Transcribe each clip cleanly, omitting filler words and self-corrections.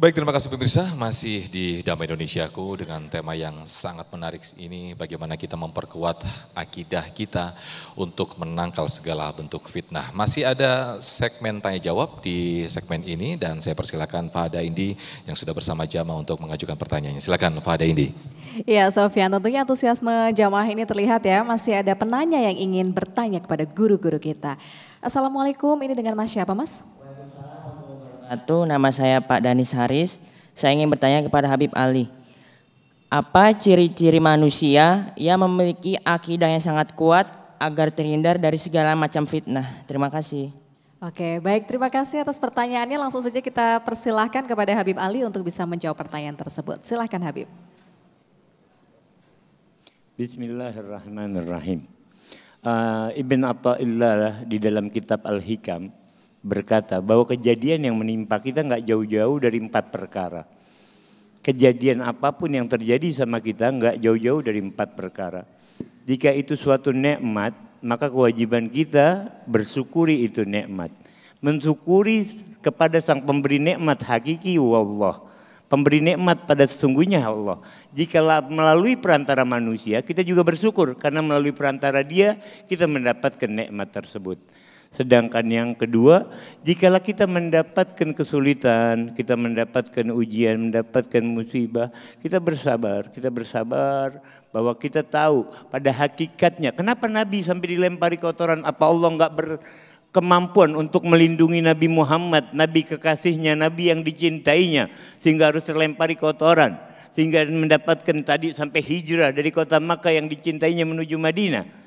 Baik, terima kasih pemirsa. Masih di Damai Indonesiaku dengan tema yang sangat menarik ini. Bagaimana kita memperkuat akidah kita untuk menangkal segala bentuk fitnah. Masih ada segmen tanya jawab di segmen ini. Dan saya persilakan Fahada Indi yang sudah bersama Jamaah untuk mengajukan pertanyaannya. Silakan Fahada Indi. Ya Sofyan, tentunya antusiasme jamaah ini terlihat ya. Masih ada penanya yang ingin bertanya kepada guru-guru kita. Assalamualaikum, ini dengan Mas siapa Mas? Nama saya Pak Danis Haris. Saya ingin bertanya kepada Habib Ali. Apa ciri-ciri manusia yang memiliki akidah yang sangat kuat agar terhindar dari segala macam fitnah? Terima kasih. Oke, baik, terima kasih atas pertanyaannya. Langsung saja kita persilahkan kepada Habib Ali untuk bisa menjawab pertanyaan tersebut. Silahkan Habib. Bismillahirrahmanirrahim. Ibn Atta'illah di dalam kitab Al-Hikam berkata bahwa kejadian yang menimpa kita nggak jauh-jauh dari 4 perkara. Kejadian apapun yang terjadi sama kita nggak jauh-jauh dari 4 perkara. Jika itu suatu nikmat, maka kewajiban kita bersyukuri itu nikmat. Mensyukuri kepada sang pemberi nikmat hakiki wallah. Pemberi nikmat pada sesungguhnya Allah. Jika melalui perantara manusia, kita juga bersyukur karena melalui perantara dia kita mendapatkan nikmat tersebut. Sedangkan yang kedua, jikalau kita mendapatkan kesulitan, kita mendapatkan ujian, mendapatkan musibah, kita bersabar bahwa kita tahu pada hakikatnya. Kenapa Nabi sampai dilempari kotoran? Apa Allah enggak berkemampuan untuk melindungi Nabi Muhammad, Nabi kekasihnya, Nabi yang dicintainya, sehingga harus terlempari kotoran, sehingga mendapatkan tadi sampai hijrah dari kota Makkah yang dicintainya menuju Madinah.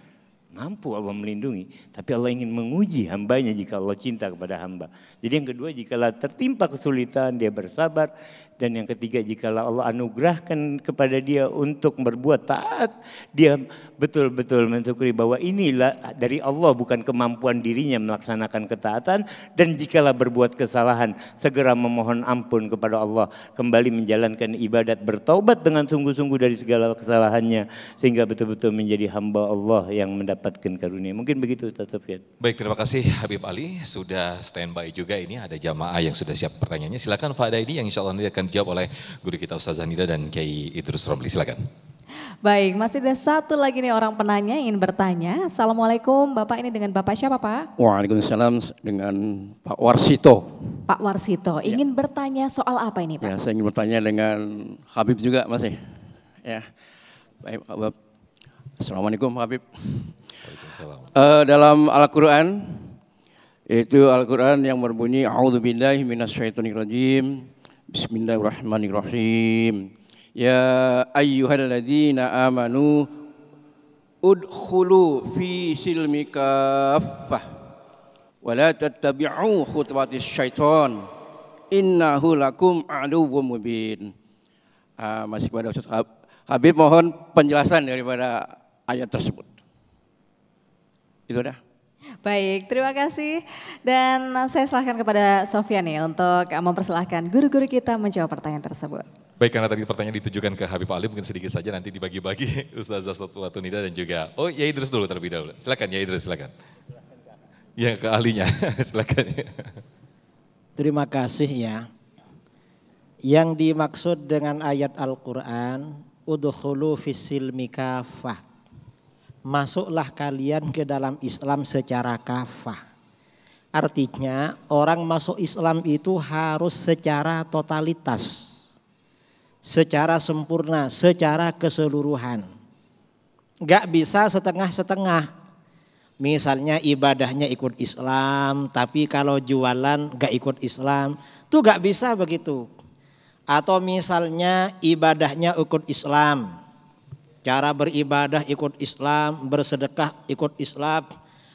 Mampu Allah melindungi, tapi Allah ingin menguji hambanya jika Allah cinta kepada hamba. Jadi yang kedua, jikalau tertimpa kesulitan dia bersabar. Dan yang ketiga, jikalau Allah anugerahkan kepada dia untuk berbuat taat, dia betul-betul mensyukuri bahwa inilah dari Allah, bukan kemampuan dirinya melaksanakan ketaatan. Dan jikalau berbuat kesalahan, segera memohon ampun kepada Allah, kembali menjalankan ibadat, bertaubat dengan sungguh-sungguh dari segala kesalahannya, sehingga betul-betul menjadi hamba Allah yang mendapatkan karunia. Mungkin begitu Ustaz Sofyan. Baik, terima kasih Habib Ali. Sudah standby juga ini, ada jamaah yang sudah siap pertanyaannya. Silakan Fahada ini yang insya Allah nanti akan dijawab oleh guru kita Ustazah Nida dan Kiai Idrus Romli. Silakan. Baik, masih ada satu lagi nih orang penanya yang ingin bertanya. Assalamualaikum, Bapak ini dengan Bapak siapa Pak? Waalaikumsalam, dengan Pak Warsito. Pak Warsito, ingin bertanya soal apa ini Pak? Ya, saya ingin bertanya dengan Habib juga masih. Ya, baik Pak. Assalamualaikum Habib. Dalam Al-Quran, itu Al-Quran yang berbunyi A'udzubillahi minasyaitonirrajim. Bismillahirrahmanirrahim. Ya ayyuhalladzina amanu udkhulu fi silmi kaffah wa la tattabi'u khutuwatis syaiton innahu lakum aduwwum mubin. Masih kepada Ustaz Habib, mohon penjelasan daripada ayat tersebut. Itu dah. Baik, terima kasih. Dan saya serahkan kepada Sofyan nih untuk mempersilahkan guru-guru kita menjawab pertanyaan tersebut. Baik, karena tadi pertanyaan ditujukan ke Habib Ali, mungkin sedikit saja nanti dibagi-bagi Ustazah Nida dan juga, ya Idrus dulu terlebih dahulu. Silakan ya Idrus, silakan. Ya ke ahlinya, silakan. Terima kasih ya. Yang dimaksud dengan ayat Al-Quran, udkhulu fis-silmi kafah. Masuklah kalian ke dalam Islam secara kafah. Artinya orang masuk Islam itu harus secara totalitas, secara sempurna, secara keseluruhan. Gak bisa setengah-setengah. Misalnya ibadahnya ikut Islam, tapi kalau jualan gak ikut Islam, itu gak bisa begitu. Atau misalnya ibadahnya ikut Islam, cara beribadah ikut Islam, bersedekah ikut Islam.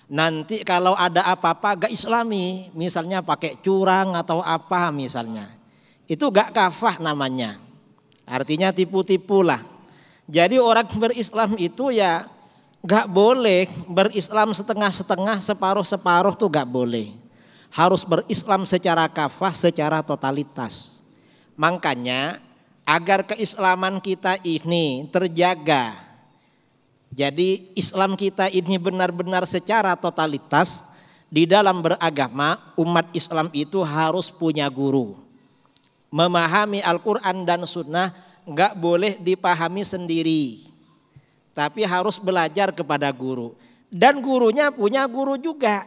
Nanti kalau ada apa-apa gak Islami, misalnya pakai curang atau apa misalnya, itu gak kafah namanya. Artinya tipu-tipu lah. Jadi orang berislam itu ya gak boleh berislam setengah-setengah, separuh-separuh tuh gak boleh. Harus berislam secara kafah, secara totalitas. Makanya agar keislaman kita ini terjaga, jadi Islam kita ini benar-benar secara totalitas, di dalam beragama umat Islam itu harus punya guru. memahami Al-Quran dan Sunnah nggak boleh dipahami sendiri, tapi harus belajar kepada guru. Dan gurunya punya guru juga,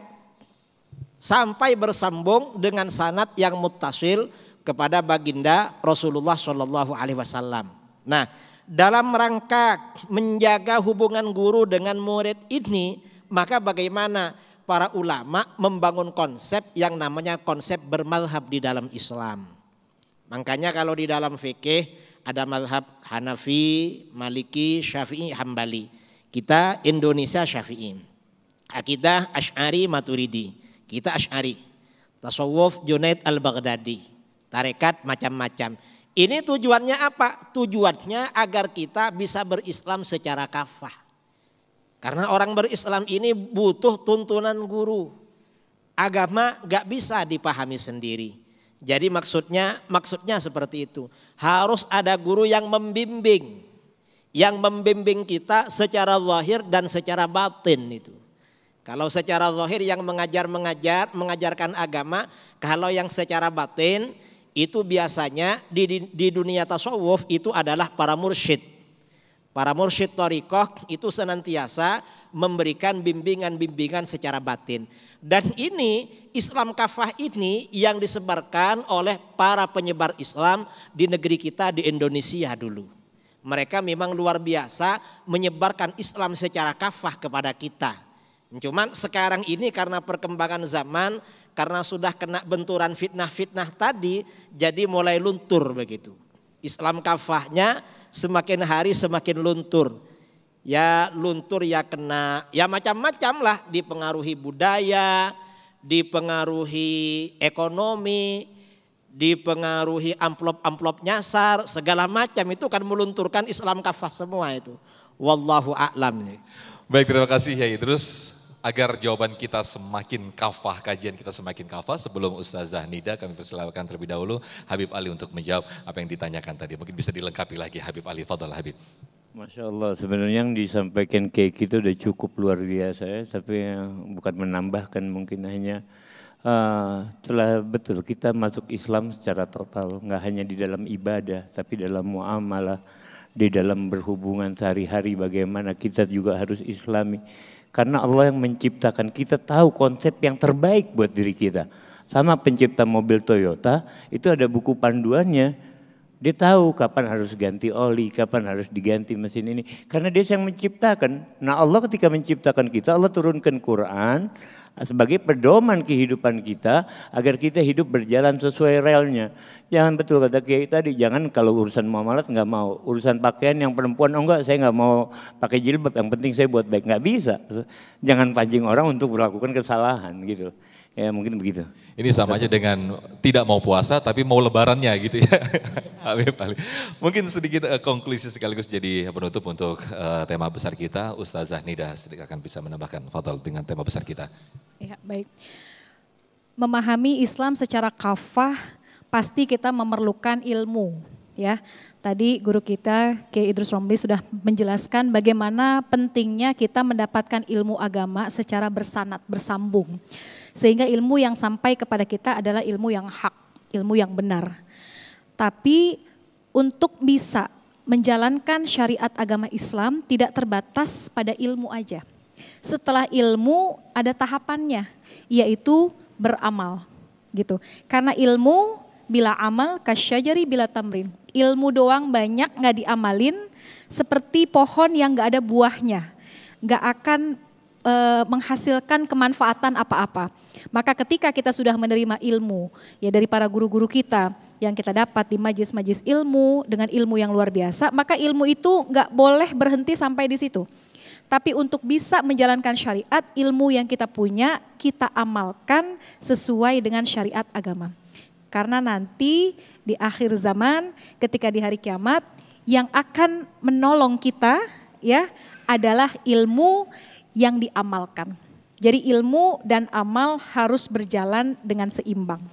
sampai bersambung dengan sanad yang muttasil kepada baginda Rasulullah Shallallahu Alaihi Wasallam. Nah, dalam rangka menjaga hubungan guru dengan murid ini, maka bagaimana para ulama membangun konsep yang namanya konsep bermadhab di dalam Islam. Makanya kalau di dalam fikih ada madhab Hanafi, Maliki, Syafi'i, Hambali. Kita Indonesia Syafi'i. Akidah Asy'ari, Maturidi. Kita Asy'ari. Tasawuf Junaid Al-Baghdadi. Tarekat macam-macam. Ini tujuannya apa? Tujuannya agar kita bisa berislam secara kafah. Karena orang berislam ini butuh tuntunan guru. Agama gak bisa dipahami sendiri. Jadi maksudnya seperti itu. Harus ada guru yang membimbing. Yang membimbing kita secara zahir dan secara batin itu. Kalau secara zahir yang mengajarkan agama. Kalau yang secara batin itu biasanya di dunia tasawuf itu adalah para mursyid. Para mursyid thariqah itu senantiasa memberikan bimbingan-bimbingan secara batin. Dan ini Islam kafah ini yang disebarkan oleh para penyebar Islam di negeri kita di Indonesia dulu. Mereka memang luar biasa menyebarkan Islam secara kafah kepada kita. Cuman sekarang ini karena perkembangan zaman, karena sudah kena benturan fitnah-fitnah tadi, jadi mulai luntur begitu. Islam kafahnya semakin hari semakin luntur. Ya luntur ya kena, ya macam-macam lah, dipengaruhi budaya, dipengaruhi ekonomi, dipengaruhi amplop-amplop nyasar, segala macam itu kan melunturkan Islam kafah semua itu. Wallahu a'lam. Baik, terima kasih Yai. Terus agar jawaban kita semakin kafah, kajian kita semakin kafah, sebelum Ustazah Nida kami persilakan terlebih dahulu Habib Ali untuk menjawab apa yang ditanyakan tadi. Mungkin bisa dilengkapi lagi Habib Ali. Fadhal Habib. Masya Allah, sebenarnya yang disampaikan kayak gitu udah cukup luar biasa ya, tapi bukan menambahkan, mungkin hanya telah betul kita masuk Islam secara total, nggak hanya di dalam ibadah, tapi dalam muamalah, di dalam berhubungan sehari-hari bagaimana kita juga harus Islami. Karena Allah yang menciptakan, kita tahu konsep yang terbaik buat diri kita. Sama pencipta mobil Toyota, itu ada buku panduannya. Dia tahu kapan harus ganti oli, kapan harus diganti mesin ini. Karena dia yang menciptakan. Nah Allah ketika menciptakan kita, Allah turunkan Quran sebagai pedoman kehidupan kita agar kita hidup berjalan sesuai relnya. Jangan, betul kata Kiai tadi, jangan kalau urusan muamalat nggak mau. Urusan pakaian yang perempuan, oh enggak saya nggak mau pakai jilbab, yang penting saya buat baik. Nggak bisa. Jangan pancing orang untuk melakukan kesalahan gitu. Ya mungkin begitu. Ini sama aja dengan tidak mau puasa tapi mau lebarannya gitu ya. Habib Ali. Mungkin sedikit konklusi sekaligus jadi penutup untuk tema besar kita. Ustazah Nida sedikit akan bisa menambahkan Fadhal dengan tema besar kita. Ya, baik. Memahami Islam secara kafah pasti kita memerlukan ilmu, ya. Tadi guru kita Kiai Idrus Romli sudah menjelaskan bagaimana pentingnya kita mendapatkan ilmu agama secara bersanad, bersambung. Sehingga ilmu yang sampai kepada kita adalah ilmu yang hak, ilmu yang benar. Tapi untuk bisa menjalankan syariat agama Islam tidak terbatas pada ilmu aja. Setelah ilmu ada tahapannya, yaitu beramal gitu. Karena ilmu bila amal kasyajari bila tamrin. Ilmu doang banyak gak diamalin, seperti pohon yang gak ada buahnya. Gak akan menghasilkan kemanfaatan apa-apa. Maka ketika kita sudah menerima ilmu ya dari para guru-guru kita yang kita dapat di majlis-majlis ilmu dengan ilmu yang luar biasa, maka ilmu itu gak boleh berhenti sampai di situ. Tapi untuk bisa menjalankan syariat, ilmu yang kita punya kita amalkan sesuai dengan syariat agama. Karena nanti di akhir zaman ketika di hari kiamat yang akan menolong kita ya adalah ilmu yang diamalkan. Jadi ilmu dan amal harus berjalan dengan seimbang.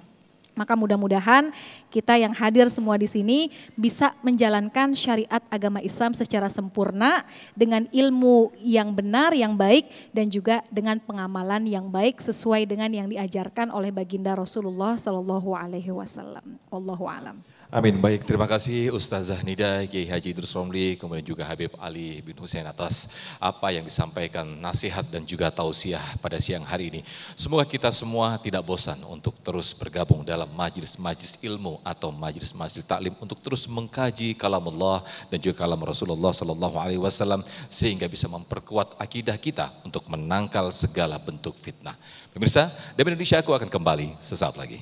Maka mudah-mudahan kita yang hadir semua di sini bisa menjalankan syariat agama Islam secara sempurna dengan ilmu yang benar, yang baik dan juga dengan pengamalan yang baik sesuai dengan yang diajarkan oleh baginda Rasulullah Sallallahu Alaihi Wasallam. Allahu a'lam. Amin. Baik, terima kasih Ustazah Nida, Kiai Haji Idrus Romli, kemudian juga Habib Ali bin Hussein atas apa yang disampaikan, nasihat dan juga tausiah pada siang hari ini. Semoga kita semua tidak bosan untuk terus bergabung dalam majlis-majlis ilmu atau majlis-majlis taklim untuk terus mengkaji kalamullah dan juga kalam Rasulullah Sallallahu Alaihi Wasallam sehingga bisa memperkuat akidah kita untuk menangkal segala bentuk fitnah. Pemirsa, Dami Indonesia aku akan kembali sesaat lagi.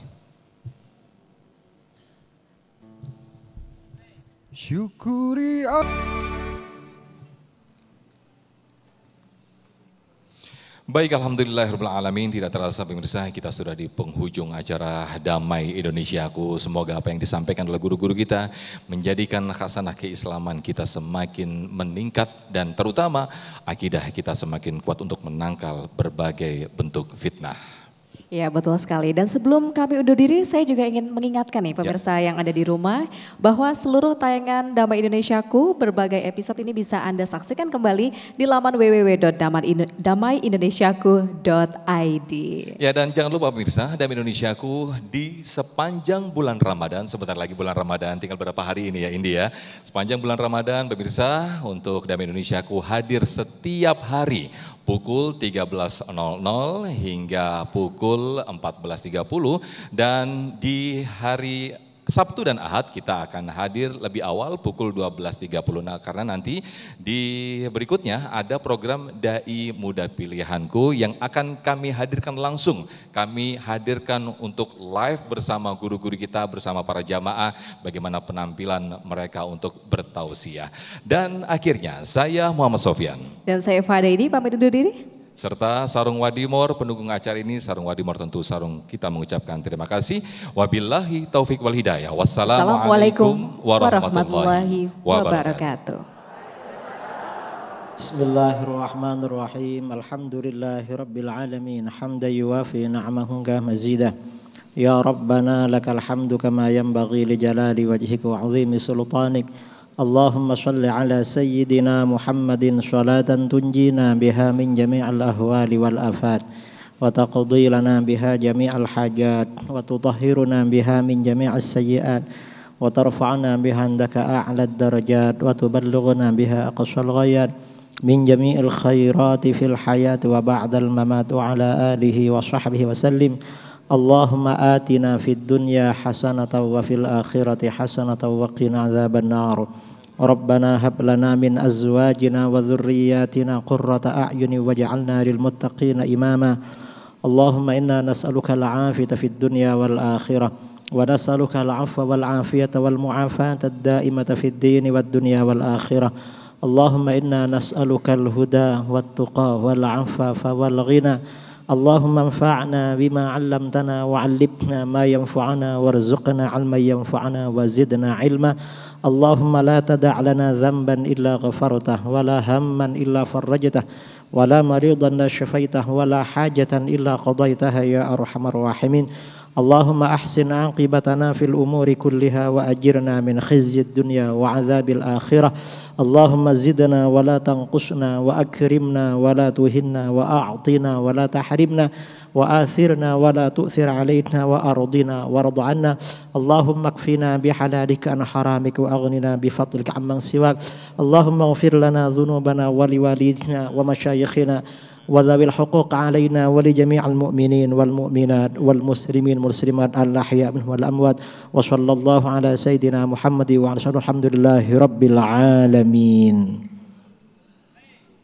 Syukuri Baik, alhamdulillahirrahmanirrahim. Tidak terasa pemirsa, kita sudah di penghujung acara Damai Indonesiaku. Semoga apa yang disampaikan oleh guru-guru kita menjadikan khasanah keislaman kita semakin meningkat dan terutama akidah kita semakin kuat untuk menangkal berbagai bentuk fitnah. Ya, betul sekali. Dan sebelum kami undur diri, saya juga ingin mengingatkan nih pemirsa yang ada di rumah bahwa seluruh tayangan Damai Indonesiaku berbagai episode ini bisa Anda saksikan kembali di laman www.damaindonesiaku.id. Ya, dan jangan lupa pemirsa, Damai Indonesiaku di sepanjang bulan Ramadan, sebentar lagi bulan Ramadan, tinggal berapa hari ini ya Indi ya. Sepanjang bulan Ramadan pemirsa, untuk Damai Indonesiaku hadir setiap hari pukul 13.00 hingga pukul 14.30 dan di hari Sabtu dan Ahad kita akan hadir lebih awal pukul 12.30. Nah, karena nanti di berikutnya ada program Dai Muda Pilihanku yang akan kami hadirkan langsung. Kami hadirkan untuk live bersama guru-guru kita, bersama para jamaah, bagaimana penampilan mereka untuk bertausiah. Dan akhirnya saya Muhammad Sofyan. Dan saya Fadaidi pamit undur diri. Serta Sarung Wadimor, pendukung acara ini, Sarung Wadimor tentu Sarung kita mengucapkan terima kasih. Wabillahi taufik wal hidayah. Wassalamualaikum warahmatullahi wabarakatuh. Bismillahirrahmanirrahim. Alhamdulillahi rabbil alamin. Hamdan yuwafi na'amahu mazidah. Ya Rabbana lakal hamdu kama yanbaghi li jalali wajhika wa 'azimi sultanik. اللهم صل على سيدنا محمد صلاة تنجينا بها من جميع الأهوال والآفات وتقضي لنا بها جميع الحاجات وتطهرنا بها من جميع السيئات وترفعنا بها عندك أعلى الدرجات وتبلغنا بها أقصى الغايات من جميع الخيرات في الحياة وبعد الممات وعلى آله وصحبه وسلم. اللهم آتنا في الدنيا حسنة وفي الآخرة حسنة وقنا عذاب النار. ربنا هب لنا من أزواجنا وذرياتنا قرة أعين واجعلنا للمتقين إماما. اللهم إنا نسألك العافية في الدنيا والآخرة ونسألك العفو والعافية والمعافاة الدائمة في الدين والدنيا والآخرة. اللهم إنا نسألك الهدى والتقى والعفاف والغنى. اللهم انفعنا بما علمتنا وعلمنا ما ينفعنا وارزقنا علما ينفعنا وزدنا علما. اللهم لا تدع لنا ذنبا إلا غفرته ولا هما إلا فرجته ولا مريضا لا شفيته ولا حاجة إلا قضيتها يا أرحم الراحمين. اللهم أحسن عاقبتنا في الأمور كلها وأجرنا من خزي الدنيا وعذاب الآخرة. اللهم زدنا ولا تنقصنا وأكرمنا ولا تهنا وأعطنا ولا تحرمنا وآثرنا ولا تؤثر علينا وأرضنا وارض عنا. اللهم اكفنا بحلالك عن حرامك وأغننا بفضلك عمن سواك. اللهم اغفر لنا ذنوبنا ولوالدنا ومشايخنا وذوي الحقوق علينا ولجميع المؤمنين والمؤمنات والمسلمين والمسلمات الأحياء منهم والأموات. وصلى الله على سيدنا محمد وعلى آله الحمد لله رب العالمين.